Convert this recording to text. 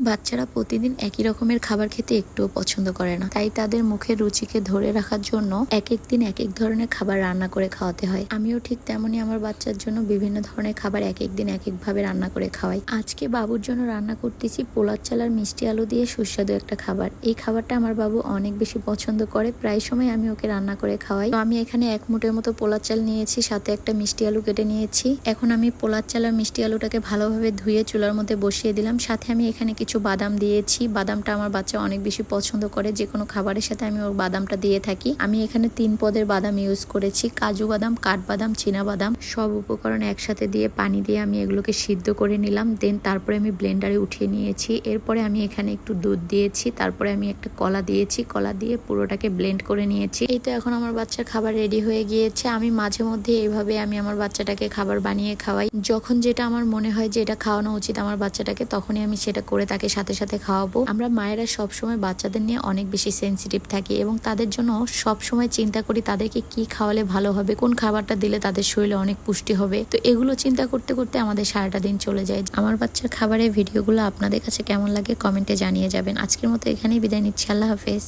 বাচ্চারা প্রতিদিন একই রকমের খাবার খেতে একটুও পছন্দ করে না, তাই তাদের মুখের রুচিকে ধরে রাখার জন্য এক এক দিন এক এক ধরনের খাবার রান্না করে খাওয়াতে হয়। আমিও ঠিক তেমনই আমার বাচ্চার জন্য বিভিন্ন ধরনের খাবার এক এক দিন এক এক ভাবে রান্না করে খাওয়াই। আজকে বাবুর জন্য রান্না করতেছি পোলার চাল আর মিষ্টি আলু দিয়ে সুস্বাদু একটা খাবার। এই খাবারটা আমার বাবু অনেক বেশি পছন্দ করে, প্রায় সময় আমি ওকে রান্না করে খাওয়াই। তো আমি এখানে 1 মুঠের মতো পোলার চাল নিয়েছি, সাথে একটা মিষ্টি আলু কেটে নিয়েছি। এখন আমি পোলার চাল আর মিষ্টি আলুটাকে ভালোভাবে ধুয়ে চুলার মধ্যে বসিয়ে দিলাম। সাথে আমি এখানে কিছু বাদাম দিয়েছি। বাদামটা আমার বাচ্চা অনেক বেশি পছন্দ করে, যে কোনো খাবারের সাথে আমি ওর বাদামটা দিয়ে থাকি। আমি এখানে 3 পদের বাদাম ইউজ করেছি, কাজু বাদাম, কাঠবাদাম, চীনা বাদাম। সব উপকরণ একসাথে দিয়ে পানি দিয়ে আমি এগুলোকে সিদ্ধ করে নিলাম। দেন তারপরে আমি ব্লেন্ডারে উঠিয়ে নিয়েছি। এরপরে আমি এখানে একটু দুধ দিয়েছি, তারপরে আমি একটা কলা দিয়েছি, কলা দিয়ে পুরোটাকে ব্লেন্ড করে নিয়েছি। এই তো এখন আমার বাচ্চার খাবার রেডি হয়ে গিয়েছে। আমি মাঝে মধ্যে এইভাবে আমি আমার বাচ্চাটাকে খাবার বানিয়ে খাওয়াই। যখন যেটা আমার মনে হয় যে এটা খাওয়ানো উচিত আমার বাচ্চাটাকে, তখনই আমি সেটা করে তাকে সাথে সাথে খাওয়াবো। আমরা মায়েরা সবসময় বাচ্চাদের নিয়ে অনেক বেশি সেন্সিটিভ থাকি এবং তাদের জন্য সবসময় চিন্তা করি তাদেরকে কি খাওয়ালে ভালো হবে, কোন খাবারটা দিলে তাদের শরীরে অনেক পুষ্টি হবে। তো এগুলো চিন্তা করতে করতে আমাদের সারাটা দিন চলে যায়। আমার বাচ্চার খাবারের ভিডিওগুলো আপনাদের কাছে কেমন লাগে কমেন্টে জানিয়ে যাবেন। আজকের মতো এখানেই বিদায় নিচ্ছি। আল্লাহ হাফেজ।